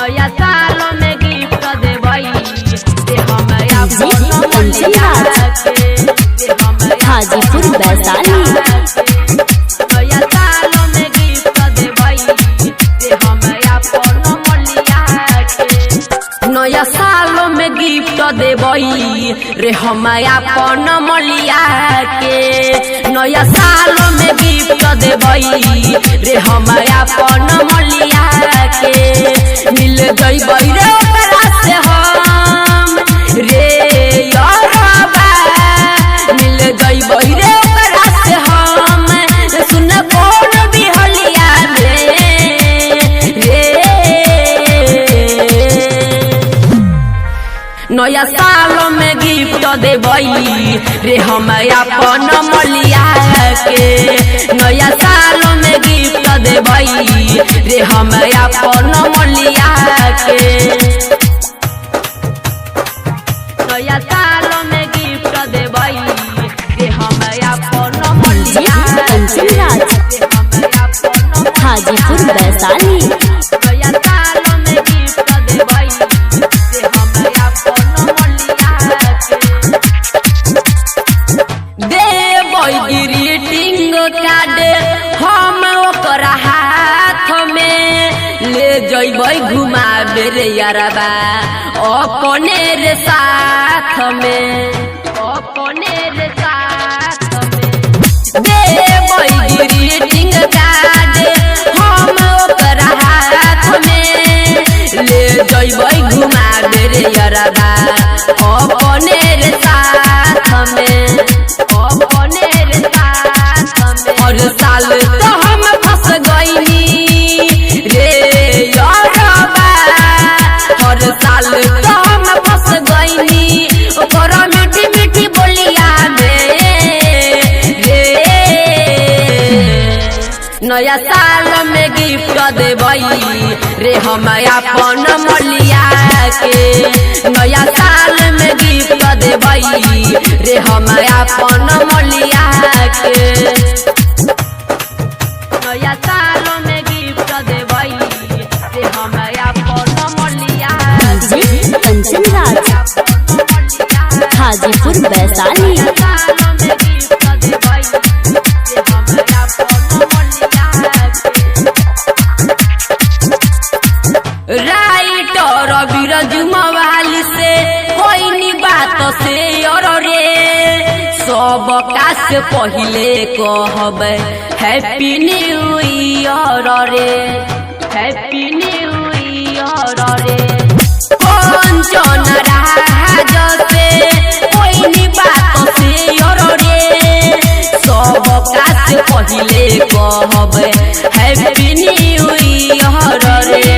नया साल में गिफ्ट देबई रे हम अपन मलिया के हाजीपुर वैशाली। नया साल में गिफ्ट देबई रे हम अपन मलिया के नया साल में गिफ्ट देबई रे हम अपन मलिया के नया साल में गिफ्ट देबई रे हम अपन मलिया के मिल जइबई रे ओकरा से हम रे यारबा मिल जइबई रे ओकरा से हम सुन कौन बिहलिया रे नया साल में गिफ्ट देबई रे हम अपन मलिया के नया साल में गिफ्ट देबई रे हम अपन मलिया के नया साल में गिफ्ट देबई रे हम अपन मलिया हाजीपुर वैशाली। नया साल में गिफ्ट देबई रे हम अपन मलिया के देबई ग्रीटिंग कार्ड हम ओकरा हाथ में ले जइबई घुमाबे रे यारबा अपने रे साथ में देबई ग्रीटिंग कार्ड हम ओकरा हाथ में ले जइबई घुमाबे रे यारबा अपने रे साथ में हर साल तो हम फंस गईनी रे यारबा हर साल तो हम फंस गईनी ओकरा मीठी मीठी बोलिया में रे नया साल में गिफ्ट देबई रे हम अपन मलिया के नया साल में गिफ्ट देबई रे हम अपन मलिया के नया साल में गिफ्ट देबई रे हम अपन मलिया कंचन राज हाजीपुर वैशाली। राइटर बिरज मवाली से कोई नी बात से और रे सब का से पहले कहब हैप्पी न्यू ईयर रे हैप्पी न्यू ईयर रे कंचन राज से कोई नी बात से और रे सब का से पहले कहब हैप्पी न्यू ईयर रे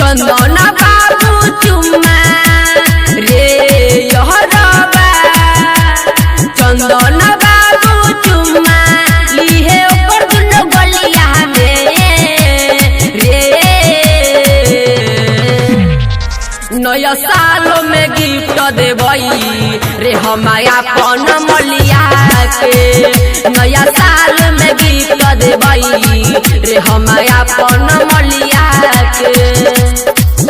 चंदन बाबू चुम्मा रे यहरबा चंदन बाबू चुम्मा लिहे ओकर दुनो गलिया में रे नया साल में गिफ्ट देबई रे हम अपन मलिया के नया साल में गिफ्ट देबई रे हम अपन मलिया के।